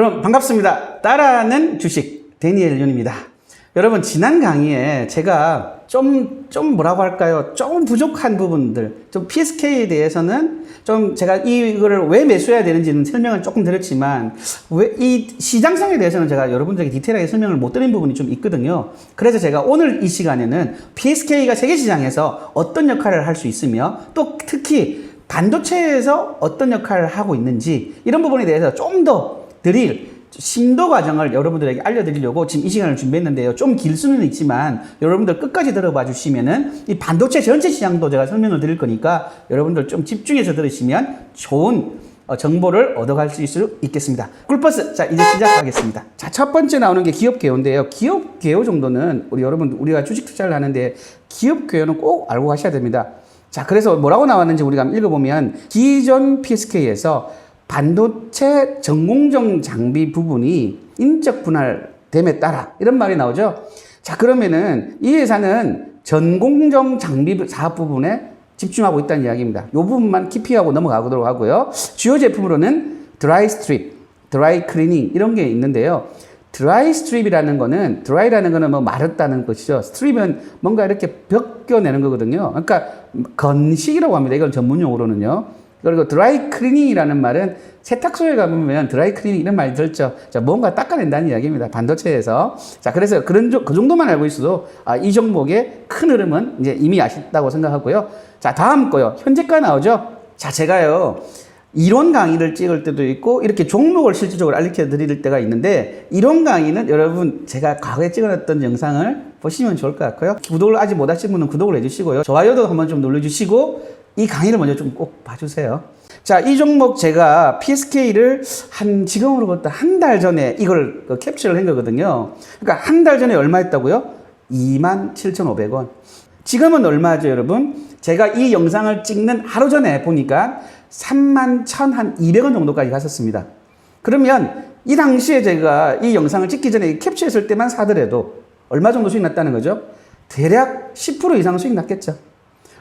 여러분 반갑습니다. 따라하는 주식 데니엘 윤입니다. 여러분 지난 강의에 제가 좀 뭐라고 할까요? 좀 부족한 부분들, 좀 PSK에 대해서는 좀 제가 이거를 왜 매수해야 되는지는 설명을 조금 드렸지만 왜 이 시장성에 대해서는 제가 여러분들에게 디테일하게 설명을 못 드린 부분이 좀 있거든요. 그래서 제가 오늘 이 시간에는 PSK가 세계시장에서 어떤 역할을 할 수 있으며 또 특히 반도체에서 어떤 역할을 하고 있는지 이런 부분에 대해서 좀 더 드릴 심도 과정을 여러분들에게 알려드리려고 지금 이 시간을 준비했는데요. 좀 길 수는 있지만 여러분들 끝까지 들어봐 주시면은 이 반도체 전체 시장도 제가 설명을 드릴 거니까 여러분들 좀 집중해서 들으시면 좋은 정보를 얻어갈 수 있겠습니다. 꿀버스. 자, 이제 시작하겠습니다. 자, 첫 번째 나오는 게 기업 개요인데요. 기업 개요 정도는 우리가 주식 투자를 하는데 기업 개요는 꼭 알고 가셔야 됩니다. 자, 그래서 뭐라고 나왔는지 우리가 한번 읽어보면 기존 PSK에서 반도체 전공정 장비 부분이 인적 분할됨에 따라 이런 말이 나오죠. 자, 그러면은 이 회사는 전공정 장비 사업 부분에 집중하고 있다는 이야기입니다. 이 부분만 키피하고 넘어가도록 하고요. 주요 제품으로는 드라이 스트립, 드라이 클리닝 이런 게 있는데요. 드라이 스트립이라는 거는 드라이라는 거는 뭐 마르다는 것이죠. 스트립은 뭔가 이렇게 벗겨내는 거거든요. 그러니까 건식이라고 합니다. 이걸 전문 용어로는요. 그리고 드라이 클리닝이라는 말은 세탁소에 가보면 드라이 클리닝 이런 말이 들죠. 자, 뭔가 닦아낸다는 이야기입니다. 반도체에서. 자, 그래서 그 정도만 알고 있어도 이 종목의 큰 흐름은 이제 이미 아셨다고 생각하고요. 자, 다음 거요. 현재가 나오죠. 자, 제가요. 이론 강의를 찍을 때도 있고 이렇게 종목을 실질적으로 알려 드릴 때가 있는데 이론 강의는 여러분 제가 과거에 찍어놨던 영상을 보시면 좋을 것 같고요. 구독을 아직 못 하신 분은 구독을 해주시고요. 좋아요도 한번 좀 눌러주시고 이 강의를 먼저 좀 꼭 봐주세요. 자, 이 종목 제가 PSK를 지금으로부터 한 달 전에 이걸 캡처를 한 거거든요. 그러니까 한 달 전에 얼마 했다고요? 27,500원. 지금은 얼마죠, 여러분? 제가 이 영상을 찍는 하루 전에 보니까 31,200원 정도까지 갔었습니다. 그러면 이 당시에 제가 이 영상을 찍기 전에 캡처했을 때만 사더라도 얼마 정도 수익 났다는 거죠? 대략 10% 이상 수익 났겠죠.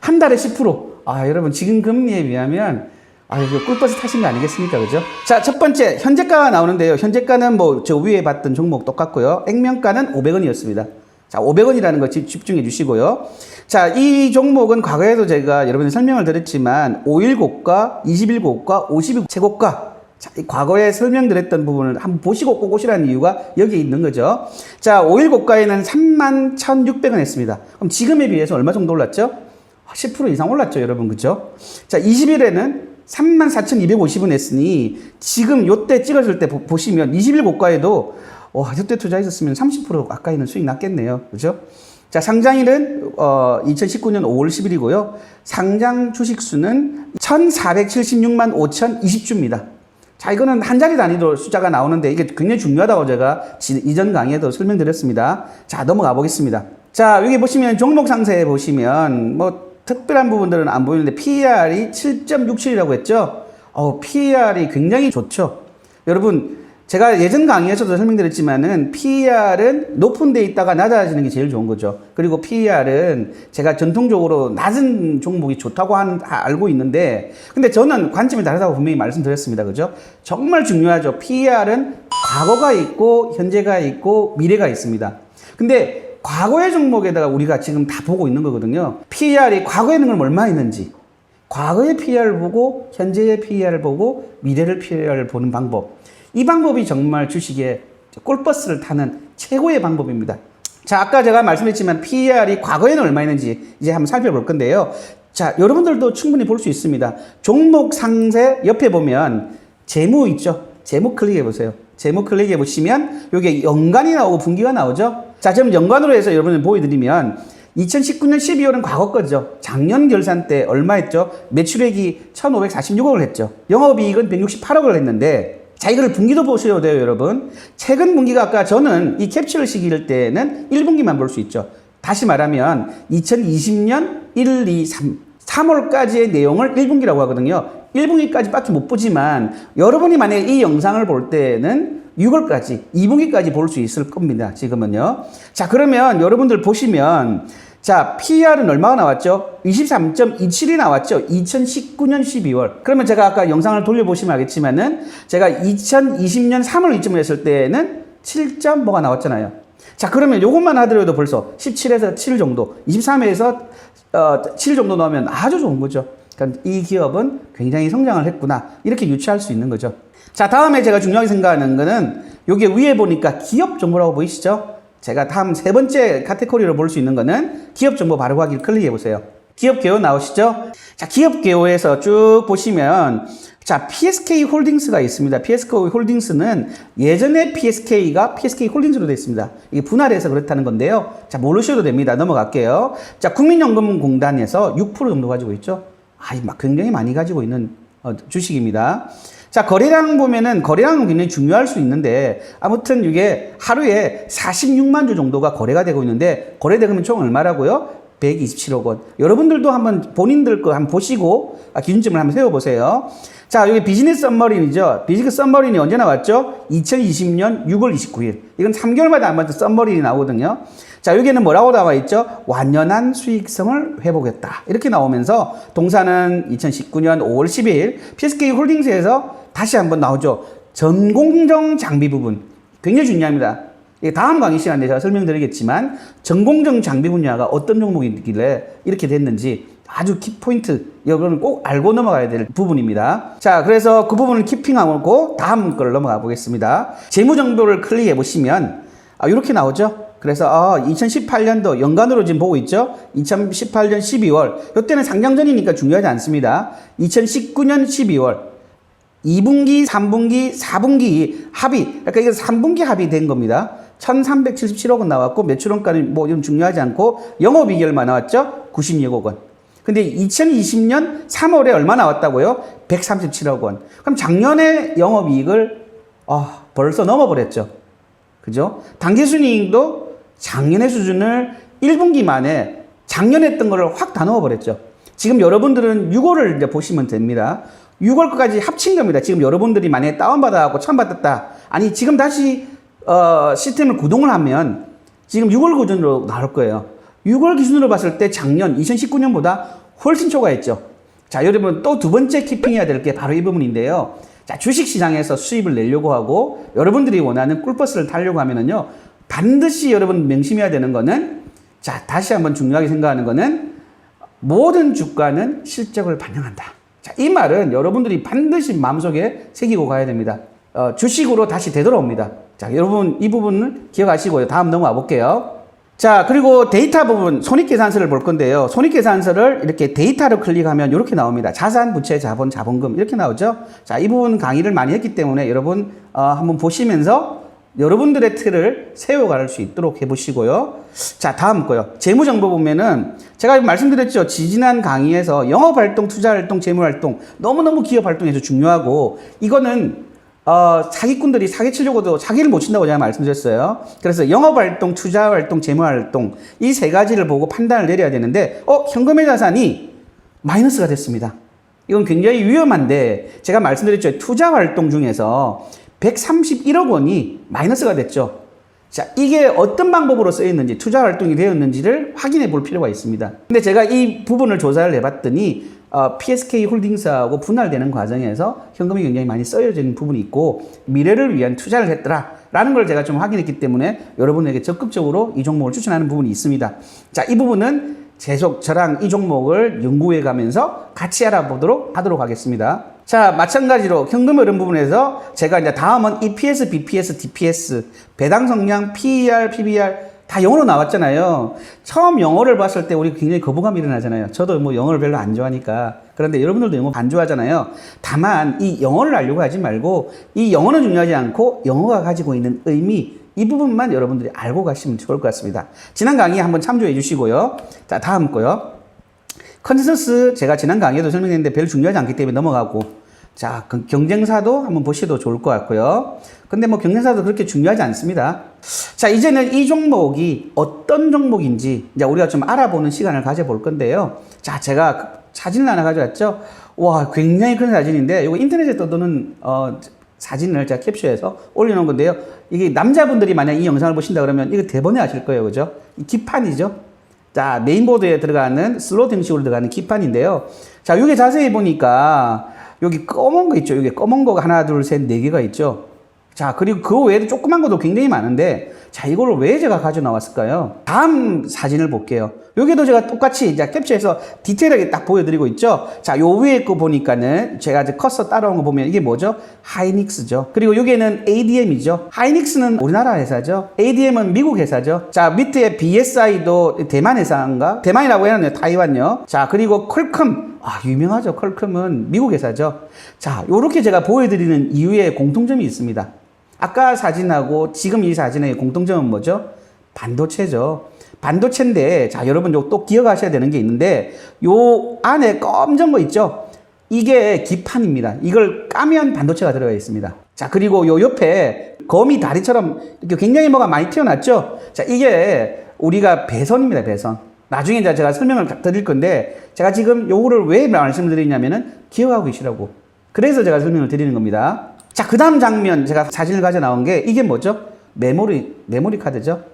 한 달에 10%. 여러분 지금 금리에 비하면 이거 꿀버스 타신 거 아니겠습니까? 그죠? 자, 첫 번째 현재가가 나오는데요. 현재가는 뭐 저 위에 봤던 종목 똑같고요. 액면가는 500원이었습니다. 자, 500원이라는 거 집중해 주시고요. 자, 이 종목은 과거에도 제가 여러분들 설명을 드렸지만 5일 고가, 20일 고가, 50일 최고가. 자, 과거에 설명드렸던 부분을 한번 보시고 꼭 오시라는 이유가 여기에 있는 거죠. 자, 5일 고가에는 31,600원 했습니다. 그럼 지금에 비해서 얼마 정도 올랐죠? 10% 이상 올랐죠, 여러분. 그죠? 자, 20일에는 34,250원 했으니 지금 요때 찍었을 때 보시면 20일 고가에도 요때 투자했었으면 30% 가까이는 수익 났겠네요. 그죠? 자, 상장일은 2019년 5월 10일이고요. 상장 주식 수는 1,476만 5,020주입니다. 자, 이거는 한 자리 단위로 숫자가 나오는데 이게 굉장히 중요하다고 제가 이전 강의에도 설명드렸습니다. 자, 넘어가 보겠습니다. 자, 여기 보시면 종목 상세에 보시면 뭐 특별한 부분들은 안 보이는데 PER이 7.67이라고 했죠. PER이 굉장히 좋죠. 여러분, 제가 예전 강의에서도 설명드렸지만은 PER은 높은 데 있다가 낮아지는 게 제일 좋은 거죠. 그리고 PER은 제가 전통적으로 낮은 종목이 좋다고 알고 있는데 근데 저는 관점이 다르다고 분명히 말씀드렸습니다. 그죠? 정말 중요하죠. PER은 과거가 있고 현재가 있고 미래가 있습니다. 근데 과거의 종목에다가 우리가 지금 다 보고 있는 거거든요. PER이 과거에는 그럼 얼마 있는지, 과거의 PER을 보고 현재의 PER을 보고 미래의 PER을 보는 방법. 이 방법이 정말 주식의 꿀버스를 타는 최고의 방법입니다. 자, 아까 제가 말씀드렸지만 PER이 과거에는 얼마 있는지 이제 한번 살펴볼 건데요. 자, 여러분들도 충분히 볼 수 있습니다. 종목 상세 옆에 보면 재무 있죠? 재무 클릭해 보세요. 재무 클릭해 보시면 여기 연간이 나오고 분기가 나오죠? 자, 지금 연간으로 해서 여러분들 보여드리면 2019년 12월은 과거 거죠. 작년 결산 때 얼마 했죠? 매출액이 1,546억을 했죠. 영업이익은 168억을 했는데 자, 이거를 분기도 보셔야 돼요, 여러분. 최근 분기가 아까 저는 이 캡처를 시킬 때는 1분기만 볼 수 있죠. 다시 말하면 2020년 1, 2, 3월까지의 내용을 1분기라고 하거든요. 1분기까지 밖에 못 보지만 여러분이 만약에 이 영상을 볼 때는 6월까지, 2분기까지 볼 수 있을 겁니다. 지금은요. 자, 그러면 여러분들 보시면 자, PER은 얼마가 나왔죠? 23.27이 나왔죠? 2019년 12월. 그러면 제가 아까 영상을 돌려보시면 알겠지만은 제가 2020년 3월 이쯤 했을 때는 7점 뭐가 나왔잖아요. 자, 그러면 요것만 하더라도 벌써 17에서 7 정도, 23에서 7 정도 나오면 아주 좋은 거죠. 그러니까 이 기업은 굉장히 성장을 했구나. 이렇게 유추할 수 있는 거죠. 자, 다음에 제가 중요하게 생각하는 거는 여기 위에 보니까 기업 정보라고 보이시죠? 제가 다음 세 번째 카테고리로 볼 수 있는 거는 기업 정보 바로 가기 클릭해 보세요. 기업 개요 나오시죠? 자, 기업 개요에서 쭉 보시면 자, PSK 홀딩스가 있습니다. PSK 홀딩스는 예전에 PSK가 PSK 홀딩스로 되어 있습니다. 이게 분할해서 그렇다는 건데요. 자, 모르셔도 됩니다. 넘어갈게요. 자, 국민연금공단에서 6% 정도 가지고 있죠. 굉장히 많이 가지고 있는 주식입니다. 자, 거래량 보면은 거래량은 굉장히 중요할 수 있는데 아무튼 이게 하루에 46만 주 정도가 거래가 되고 있는데 거래 대금은 총 얼마라고요? 127억 원. 여러분들도 한번 본인들 거 한번 보시고 기준점을 한번 세워보세요. 자, 여기 비즈니스 썸머린이죠. 비즈니스 썸머린이 언제 나왔죠? 2020년 6월 29일. 이건 3개월마다 한 번 썸머린이 나오거든요. 자, 여기는 뭐라고 나와 있죠? 완연한 수익성을 회복했다. 이렇게 나오면서 동사는 2019년 5월 10일 PSK 홀딩스에서 다시 한번 나오죠. 전공정 장비 부분. 굉장히 중요합니다. 다음 강의 시간에 제가 설명드리겠지만 전공정 장비 분야가 어떤 종목이길래 이렇게 됐는지 아주 키포인트 여러분은 꼭 알고 넘어가야 될 부분입니다. 자, 그래서 그 부분을 키핑하고 다음 걸 넘어가 보겠습니다. 재무정보를 클릭해 보시면 이렇게 나오죠. 그래서 2018년도 연간으로 지금 보고 있죠. 2018년 12월 이때는 상장 전이니까 중요하지 않습니다. 2019년 12월 2분기, 3분기, 4분기 합의, 그러니까 이게 3분기 합의된 겁니다. 1377억 원 나왔고 매출원가는 뭐 이건 중요하지 않고 영업이익얼마 나왔죠? 96억 원. 근데 2020년 3월에 얼마 나왔다고요? 137억 원. 그럼 작년에 영업이익을 벌써 넘어버렸죠. 그죠? 당기순이익도 작년의 수준을 1분기 만에 작년에 했던 거를 확 다 넘어버렸죠. 지금 여러분들은 6월을 이제 보시면 됩니다. 6월 까지 합친 겁니다. 지금 여러분들이 만약에 다운받아갖고 처음 받았다. 아니, 지금 다시, 시스템을 구동을 하면 지금 6월 기준으로 나올 거예요. 6월 기준으로 봤을 때 작년 2019년보다 훨씬 초과했죠. 자, 여러분 또 두 번째 키핑해야 될 게 바로 이 부분인데요. 자, 주식시장에서 수입을 내려고 하고 여러분들이 원하는 꿀버스를 타려고 하면은요. 반드시 여러분 명심해야 되는 거는 자, 다시 한번 중요하게 생각하는 거는 모든 주가는 실적을 반영한다. 자, 이 말은 여러분들이 반드시 마음속에 새기고 가야 됩니다. 주식으로 다시 되돌아옵니다. 자, 여러분 이 부분을 기억하시고요. 다음 넘어가 볼게요. 자, 그리고 데이터 부분 손익계산서를 볼 건데요. 손익계산서를 이렇게 데이터로 클릭하면 이렇게 나옵니다. 자산, 부채, 자본, 자본금 이렇게 나오죠. 자, 이 부분 강의를 많이 했기 때문에 여러분 한번 보시면서 여러분들의 틀을 세워갈 수 있도록 해보시고요. 자, 다음 거요. 재무정보 보면은 제가 말씀드렸죠. 지지난 강의에서 영업활동, 투자활동, 재무활동 너무너무 기업활동에서 중요하고 이거는 사기꾼들이 사기치려고도 사기를 못 친다고 제가 말씀드렸어요. 그래서 영업활동, 투자활동, 재무활동 이 세 가지를 보고 판단을 내려야 되는데 현금의 자산이 마이너스가 됐습니다. 이건 굉장히 위험한데 제가 말씀드렸죠. 투자활동 중에서 131억 원이 마이너스가 됐죠. 자, 이게 어떤 방법으로 쓰였는지 투자활동이 되었는지를 확인해 볼 필요가 있습니다. 근데 제가 이 부분을 조사를 해봤더니 PSK 홀딩스하고 분할되는 과정에서 현금이 굉장히 많이 쓰여지는 부분이 있고 미래를 위한 투자를 했더라라는 걸 제가 좀 확인했기 때문에 여러분에게 적극적으로 이 종목을 추천하는 부분이 있습니다. 자, 이 부분은 계속 저랑 이 종목을 연구해 가면서 같이 알아보도록 하도록 하겠습니다. 자, 마찬가지로 현금 흐름 부분에서 제가 이제 다음은 EPS, BPS, DPS, 배당 성량, PER, PBR 다 영어로 나왔잖아요. 처음 영어를 봤을 때 우리 굉장히 거부감이 일어나잖아요. 저도 뭐 영어를 별로 안 좋아하니까. 그런데 여러분들도 영어 안 좋아하잖아요. 다만 이 영어를 알려고 하지 말고 이 영어는 중요하지 않고 영어가 가지고 있는 의미 이 부분만 여러분들이 알고 가시면 좋을 것 같습니다. 지난 강의 한번 참조해 주시고요. 자, 다음 거요. 컨센서스 제가 지난 강의에도 설명했는데 별 중요하지 않기 때문에 넘어가고 자, 경쟁사도 한번 보셔도 좋을 것 같고요. 근데 뭐 경쟁사도 그렇게 중요하지 않습니다. 자, 이제는 이 종목이 어떤 종목인지 이제 우리가 좀 알아보는 시간을 가져볼 건데요. 자, 제가 사진을 하나 가져왔죠. 와, 굉장히 큰 사진인데 이거 인터넷에 떠도는 사진을 제가 캡처해서 올려놓은 건데요. 이게 남자분들이 만약 이 영상을 보신다 그러면 이거 대번에 아실 거예요. 그죠? 기판이죠. 자, 메인보드에 들어가는 슬롯 형식으로 들어가는 기판인데요. 자, 이게 자세히 보니까 여기 검은 거 있죠. 여기 검은 거가 하나, 둘, 셋, 네 개가 있죠. 자, 그리고 그 외에도 조그만 것도 굉장히 많은데, 자, 이걸 왜 제가 가져 나왔을까요? 다음 사진을 볼게요. 여기도 제가 똑같이 이제 캡처해서 디테일하게 딱 보여드리고 있죠. 자, 요 위에 거 보니까는 제가 이제 커서 따라온 거 보면 이게 뭐죠? 하이닉스죠. 그리고 여기에는 ADM이죠. 하이닉스는 우리나라 회사죠. ADM은 미국 회사죠. 자, 밑에 BSI도 대만 회사인가? 대만이라고 해놨네요. 타이완요. 자, 그리고 퀄컴. 아, 유명하죠. 퀄컴은 미국 회사죠. 자, 요렇게 제가 보여드리는 이유에 공통점이 있습니다. 아까 사진하고 지금 이 사진의 공통점은 뭐죠? 반도체죠. 반도체인데, 자, 여러분 또 기억하셔야 되는 게 있는데, 요 안에 검정 거 있죠? 이게 기판입니다. 이걸 까면 반도체가 들어가 있습니다. 자, 그리고 요 옆에 거미 다리처럼 이렇게 굉장히 뭐가 많이 튀어났죠? 자, 이게 우리가 배선입니다, 배선. 나중에 이제 제가 설명을 드릴 건데, 제가 지금 요거를 왜 말씀을 드리냐면은 기억하고 계시라고. 그래서 제가 설명을 드리는 겁니다. 자, 그 다음 장면 제가 사진을 가져 나온 게 이게 뭐죠? 메모리 카드죠.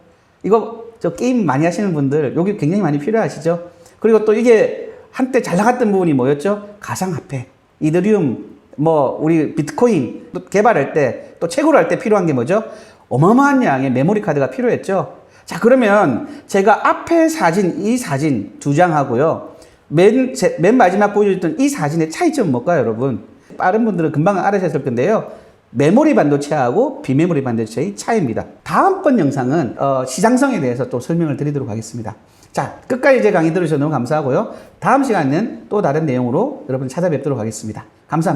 이거 저 게임 많이 하시는 분들 여기 굉장히 많이 필요하시죠. 그리고 또 이게 한때 잘 나갔던 부분이 뭐였죠? 가상화폐, 이더리움, 뭐 우리 비트코인 또 개발할 때 또 채굴 할 때 필요한 게 뭐죠? 어마어마한 양의 메모리 카드가 필요했죠. 자, 그러면 제가 앞에 사진, 이 사진 두 장하고요. 맨 마지막 보여줬던 이 사진의 차이점은 뭘까요, 여러분? 빠른 분들은 금방 알아셨을 건데요. 메모리 반도체하고 비메모리 반도체의 차이입니다. 다음번 영상은 시장성에 대해서 또 설명을 드리도록 하겠습니다. 자, 끝까지 제 강의 들으셔서 너무 감사하고요. 다음 시간에는 또 다른 내용으로 여러분 찾아뵙도록 하겠습니다. 감사합니다.